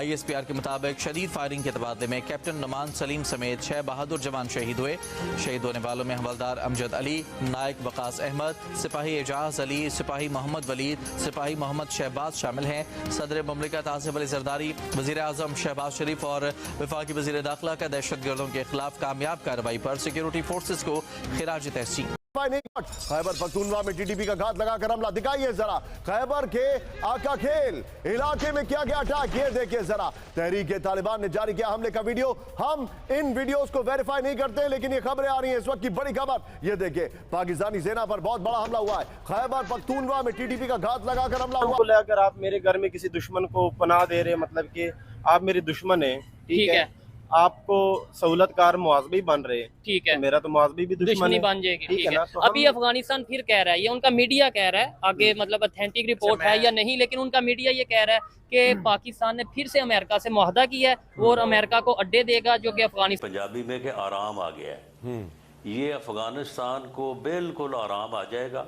ISPR के मुताबिक शदीद फायरिंग के तबादले में कैप्टन नुमान सलीम समेत 6 बहादुर जवान शहीद हुए। शहीद होने वालों में हवलदार अमजद अली, नायक वकास अहमद, सिपाही एजाज अली, सिपाही मोहम्मद वलीद, सिपाही मोहम्मद शहबाज शामिल हैं। सदर मुमलिकत आसिफ अली जरदारी, वज़ीर आज़म शहबाज शरीफ और वफाकी वज़ीर दाखिला का दहशतगर्दों के खिलाफ कामयाब कार्रवाई पर सिक्योरिटी फोर्सेस को खिराज तहसीन। खैबर पख्तूनख्वा में टीटीपी का घात लगाकर हमला, दिखाइए जरा खैबर के आका खेल इलाके में क्या क्या अटैक, ये देखिए जरा। तहरीक तालिबान ने जारी किया हमले का वीडियो। हम इन वीडियोस को वेरीफाई नहीं करते, लेकिन ये खबरें आ रही हैं इस वक्त की बड़ी खबर। ये देखिए पाकिस्तानी सेना पर बहुत बड़ा हमला हुआ है। खैबर पख्तूनख्वा में टीटीपी का घात लगाकर हमला हुआ। अगर आप मेरे घर में किसी दुश्मन को पनाह दे रहे, मतलब कि आप मेरे दुश्मन हैं, ठीक है, आपको सहूलतकार मुआवजे बन रहे हैं, ठीक है, तो मेरा तो मुआवजे भी दुश्मनी बन जाएगी, ठीक है ना। तो अभी अफगानिस्तान फिर कह रहा है, ये उनका मीडिया कह रहा है, आगे मतलब ऑथेंटिक रिपोर्ट है या नहीं, लेकिन उनका मीडिया ये कह रहा है कि पाकिस्तान ने फिर से अमेरिका से मुआहदा किया है और अमेरिका को अड्डे देगा, जो कि अफगानिस्तान पंजाबी में के आराम आ गया है। ये अफगानिस्तान को बिल्कुल आराम आ जाएगा।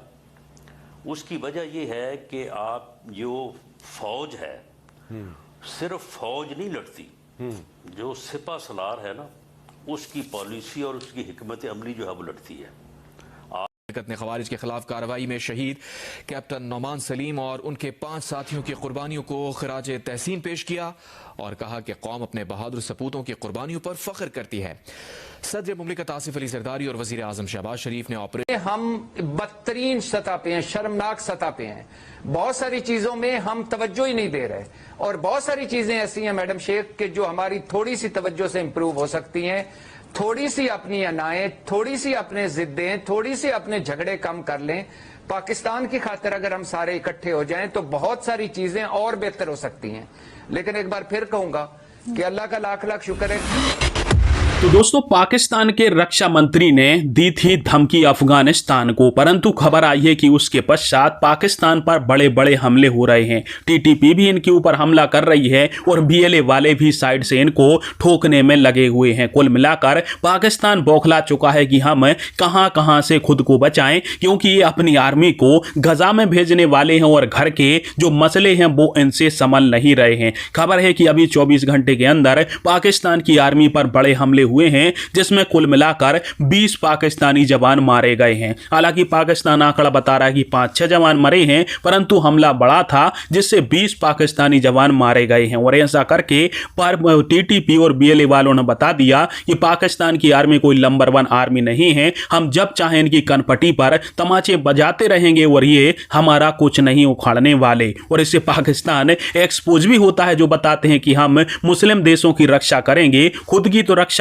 उसकी वजह ये है कि आप जो फौज है, सिर्फ फौज नहीं लड़ती, जो सिपा सलार है ना, उसकी पॉलिसी और उसकी हिकमत अमली जो है वो लड़ती है। ने खवारिज के खिलाफ कार्रवाई में शहीद कैप्टन नुमान सलीम और उनके 5 साथियों की कुर्बानियों को खिराज तहसीन पेश किया और कहा कि कौम अपने बहादुर सपूतों की कुर्बानियों पर फख्र करती है। सदर मुमलिकत आसिफ अली जरदारी और वजीर आजम शहबाज शरीफ ने ऑपरेशन, हम बदतरीन सतह पे हैं, शर्मनाक सतह पे हैं। बहुत सारी चीजों में हम तवज्जो ही नहीं दे रहे और बहुत सारी चीजें ऐसी हैं मैडम शेख के जो हमारी थोड़ी सी तवज्जो से इंप्रूव हो सकती हैं। थोड़ी सी अपनी अनाएं, थोड़ी सी अपने जिद्दें, थोड़ी सी अपने झगड़े कम कर लें। पाकिस्तान की खातिर अगर हम सारे इकट्ठे हो जाएं तो बहुत सारी चीजें और बेहतर हो सकती हैं। लेकिन एक बार फिर कहूंगा कि अल्लाह का लाख लाख शुक्र है। तो दोस्तों, पाकिस्तान के रक्षा मंत्री ने दी थी धमकी अफगानिस्तान को, परंतु खबर आई है कि उसके पश्चात पाकिस्तान पर बड़े बड़े हमले हो रहे हैं। टीटीपी भी इनके ऊपर हमला कर रही है और बीएलए वाले भी साइड से इनको ठोकने में लगे हुए हैं। कुल मिलाकर पाकिस्तान बौखला चुका है कि हम कहां कहां से खुद को बचाएं, क्योंकि ये अपनी आर्मी को गजा में भेजने वाले हैं और घर के जो मसले हैं वो इनसे संभल नहीं रहे हैं। खबर है कि अभी 24 घंटे के अंदर पाकिस्तान की आर्मी पर बड़े हमले हुए हैं, जिसमें कुल मिलाकर 20 पाकिस्तानी जवान मारे गए हैं। हालांकि पाकिस्तान आंकड़ा बता रहा है कि 5-6 जवान मरे हैं, परंतु हमला बड़ा था जिससे 20 पाकिस्तानी जवान मारे गए हैं। और ऐसा करके टीटीपी और बीएलए वालों ने बता दिया कि पाकिस्तान की आर्मी कोई नंबर 1 आर्मी नहीं है, हम जब चाहें इनकी कनपटी पर तमाचे बजाते रहेंगे और ये हमारा कुछ नहीं उखाड़ने वाले। और इससे पाकिस्तान एक्सपोज भी होता है, जो बताते हैं कि हम मुस्लिम देशों की रक्षा करेंगे, खुद की तो रक्षा।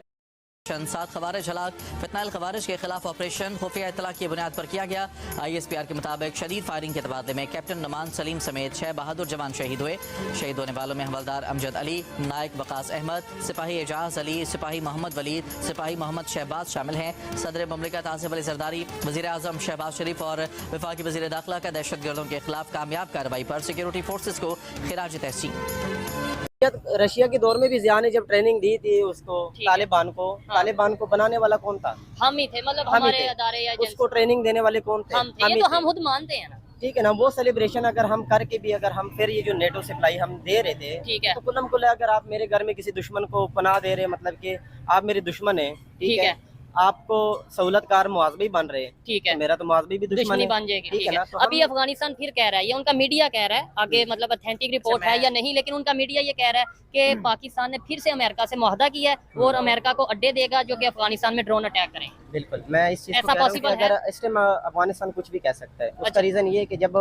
7 खवारिज हलाक। फितनाइल खवारिज के खिलाफ ऑपरेशन खुफिया इत्तला की बुनियाद पर किया गया। ISPR के मुताबिक शदीद फायरिंग के तबादले में कैप्टन नुमान सलीम समेत 6 बहादुर जवान शहीद हुए। शहीद होने वालों में हवलदार अमजद अली, नायक वकास अहमद, सिपाही एजाज अली, सिपाही मोहम्मद वलीद, सिपाही मोहम्मद शहबाज शामिल हैं। सदर मुमलिकत आसिफ अली जरदारी, वज़ीर आज़म शहबाज शरीफ और वफाकी वज़ीर दाखिला का दहशतगर्दों के खिलाफ कामयाब कार्रवाई पर सिक्योरिटी फोर्सेस को खिराज तहसीन। रशिया के दौर में भी जिया ने जब ट्रेनिंग दी थी उसको तालिबान को, तालिबान को बनाने वाला कौन था? हम ही थे, मतलब हमारे अदारे या उसको ट्रेनिंग देने वाले कौन थे? हम थे, तो हम खुद मानते हैं ना, ठीक है ना। वो सेलिब्रेशन अगर हम करके भी अगर हम फिर ये जो नेटो सप्लाई हम दे रहे थे, ठीक है, तो कुलम कुल अगर आप मेरे घर में किसी दुश्मन को पनाह दे रहे, मतलब कि आप मेरे दुश्मन हैं, ठीक है, आपको सहूलतकार मुआवजे बन रहे हैं, ठीक है, मेरा तो मुआवजे भी दुश्मनी बन जाएगी, ठीक है ना। तो अभी अफगानिस्तान फिर कह रहा है, ये उनका मीडिया कह रहा है, आगे मतलब ऑथेंटिक रिपोर्ट है या नहीं, लेकिन उनका मीडिया ये कह रहा है कि पाकिस्तान ने फिर से अमेरिका से मुआहदा किया है और अमेरिका को अड्डे देगा, जो कि अफगानिस्तान में ड्रोन अटैक करें। बिल्कुल, मैं इस चीज को कह रहा हूं कि अगर इस टाइम अफगानिस्तान कुछ भी कह सकता है। उसका रीजन ये है कि जब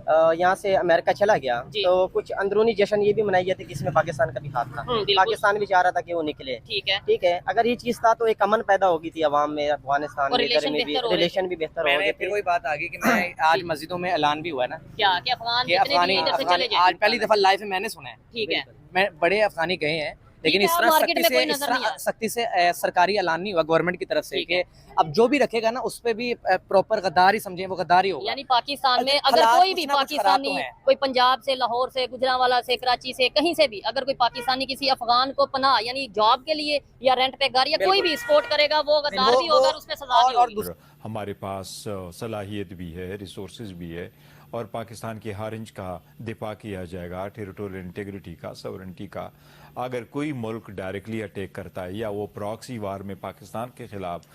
यहाँ से अमेरिका चला गया तो कुछ अंदरूनी जश्न ये भी मनाई जाती कि इसमें पाकिस्तान का भी हाथ था। पाकिस्तान भी चाह रहा था कि वो निकले, ठीक है। अगर ये चीज था तो एक अमन पैदा होगी थी अवाम में, अफगानिस्तान में रिलेशन भी बेहतर हो गए। फिर वही बात आ गई कि मैं आज मस्जिदों में ऐलान भी हुआ है ना, क्या कि अफगानी आज पहली दफा लाइफ में मैंने सुना है, ठीक है, मैं बड़े अफगानी गए हैं, लेकिन इस तरह सख्ती से सरकारी ऐलान नहीं हुआ गवर्नमेंट की तरफ से कि अब जो भी रखेगा ना उस पे भी प्रॉपर गद्दारी समझे, वो गद्दारी होगा। यानी पाकिस्तान में अगर कोई भी पाकिस्तानी, कोई पंजाब से, लाहौर से, गुजरांवाला से, कराची से, कहीं से भी अगर कोई पाकिस्तानी किसी अफगान को पनाह यानी जॉब के लिए या रेंट पे घर या कोई भी सपोर्ट करेगा, वो गद्दार भी होगा, उसमें सजा भी होगी। हमारे पास सलाहियत भी है, रिसोर्सेज भी है اور پاکستان کی ہر انچ کا دفاع کیا جائے گا, ٹیریٹوریل انٹیگریٹی کا, سورنٹی کا. اگر کوئی ملک ڈائریکٹلی اٹیک کرتا ہے یا وہ پراکسی وار میں پاکستان کے خلاف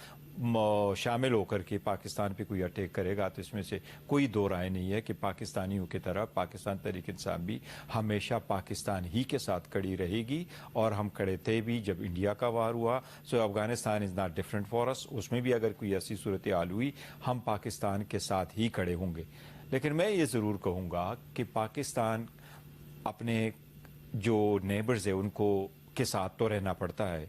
شامل ہو کر کے پاکستان پہ کوئی اٹیک کرے گا, تو اس میں سے کوئی دو رائے نہیں ہے کہ پاکستانیوں کی طرف پاکستان تحریک انصاف بھی ہمیشہ پاکستان ہی کے ساتھ کڑی رہے گی, اور ہم کڑے تھے بھی جب انڈیا کا وار ہوا. So Afghanistan is not different for us, اس میں بھی اگر کوئی ایسی صورتحال ہوئی ہم پاکستان کے ساتھ ہی کھڑے ہوں گے. لیکن میں یہ ضرور کہوں گا کہ پاکستان اپنے جو نیبرز ہیں ان کو کے ساتھ تو رہنا پڑتا ہے,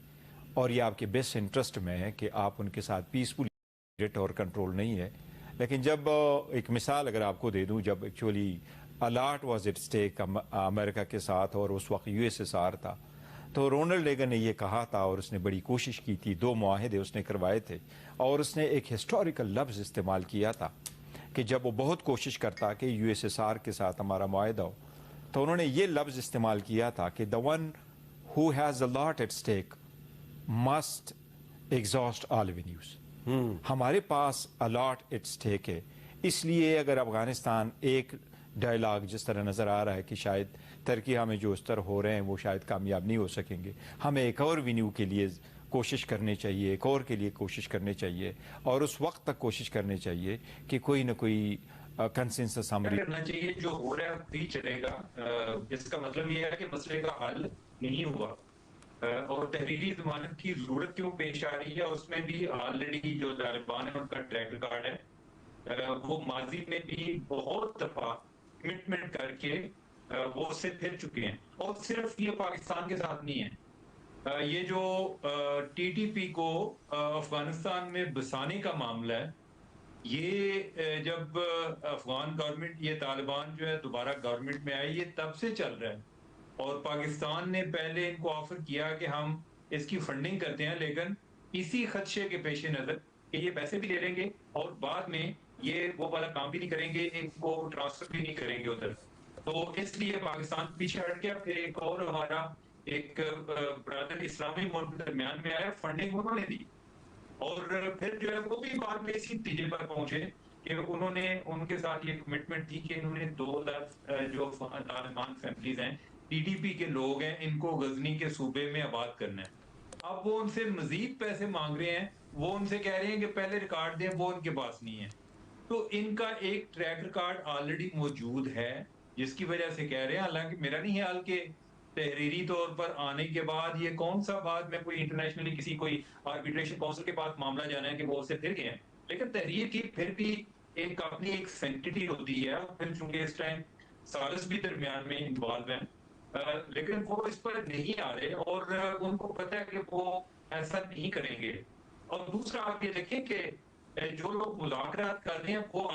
اور یہ آپ کے بیسٹ انٹرسٹ میں ہے کہ آپ ان کے ساتھ پیسفلی اور کنٹرول نہیں ہے. لیکن جب ایک مثال اگر آپ کو دے دوں, جب actually a lot was at stake امریکہ کے ساتھ اور اس وقت USSR تھا, تو رونلڈ ریگن نے یہ کہا تھا اور اس نے بڑی کوشش کی تھی, 2 معاہدے اس نے کروائے تھے, اور اس نے ایک ہسٹوریکل لفظ استعمال کیا تھا کہ جب وہ بہت کوشش کرتا کہ USSR کے ساتھ ہمارا معاہدہ ہو, تو انہوں نے یہ لفظ استعمال کیا تھا کہ the one who has a lot at stake must exhaust all avenues. ہمارے پاس الاٹ ایٹ اسٹیک ہے, اس لیے اگر افغانستان ایک ڈائلاگ جس طرح نظر آ رہا ہے کہ شاید ترکی ہمیں جو اس طرح ہو رہے ہیں وہ شاید کامیاب نہیں ہو سکیں گے, ہمیں ایک اور وینیو کے لیے کوشش کرنی چاہیے, ایک اور کے لیے کوشش کرنی چاہیے, اور اس وقت تک کوشش کرنی چاہیے کہ کوئی نہ کوئی کنسنسس ہماری کرنا چاہیے. جو ہو رہا ہے بھی چلے گا, اس کا مطلب یہ ہے کہ مسئلے کا حل نہیں ہوا, اور تحریری ضمانت کی ضرورت کیوں پیش آ رہی ہے. اس میں بھی آلریڈی جو طالبان ہے ان کا ٹریک ریکارڈ ہے, وہ ماضی میں بھی بہت دفعہ کمٹمنٹ کر کے وہ اس سے پھر چکے ہیں, اور صرف یہ پاکستان کے ساتھ نہیں ہے. یہ جو TTP کو افغانستان میں بسانے کا معاملہ ہے, یہ جب افغان گورنمنٹ, یہ طالبان جو ہے دوبارہ گورنمنٹ میں آئی, یہ تب سے چل رہا ہے, اور پاکستان نے پہلے ان کو آفر کیا کہ ہم اس کی فنڈنگ کرتے ہیں, لیکن اسی خدشے کے پیش نظر کہ یہ پیسے بھی لے لیں گے اور بعد میں یہ وہ والا کام بھی نہیں کریں گے, ان کو ٹرانسفر بھی نہیں کریں گے ادھر, تو اس لیے پاکستان پیچھے ہٹ گیا. پھر ایک اور ہمارا ایک برادر اسلامی ملک درمیان میں آیا, فنڈنگ انہوں نے دی, اور پھر جو ہے وہ بھی بعد میں اسی نتیجے پر پہنچے کہ انہوں نے, ان کے ساتھ یہ کمٹمنٹ تھی کہ انہوں نے 2 لاکھ جو طالبان فیملیز ہیں, TTP کے لوگ ہیں, ان کو غزنی کے صوبے میں آباد کرنا ہے. اب وہ ان سے مزید پیسے مانگ رہے ہیں, وہ ان سے کہہ رہے ہیں کہ پہلے ریکارڈ دیں, وہ ان کے پاس نہیں ہے. تو ان کا ایک ٹریک ریکارڈ آلریڈی موجود ہے, جس کی وجہ سے کہہ رہے ہیں. حالانکہ میرا نہیں خیال کہ تحریری طور پر آنے کے بعد یہ کون سا بات میں کوئی انٹرنیشنلی کسی کوئی آربیٹریشن کونسل کے پاس معاملہ جانا ہے کہ وہ اس سے پھر گئے ہیں, لیکن تحریر کی پھر بھی ایک اپنی ایک سینٹیٹی ہوتی ہے. پھر چونکہ اس ٹائم سالس بھی درمیان میں انوالو ہیں, لیکن وہ اس پر نہیں آ رہے, اور ان کو پتہ ہے کہ وہ ایسا نہیں کریں گے. اور دوسرا آپ یہ دیکھیں کہ جو لوگ مذاکرات کر رہے ہیں وہ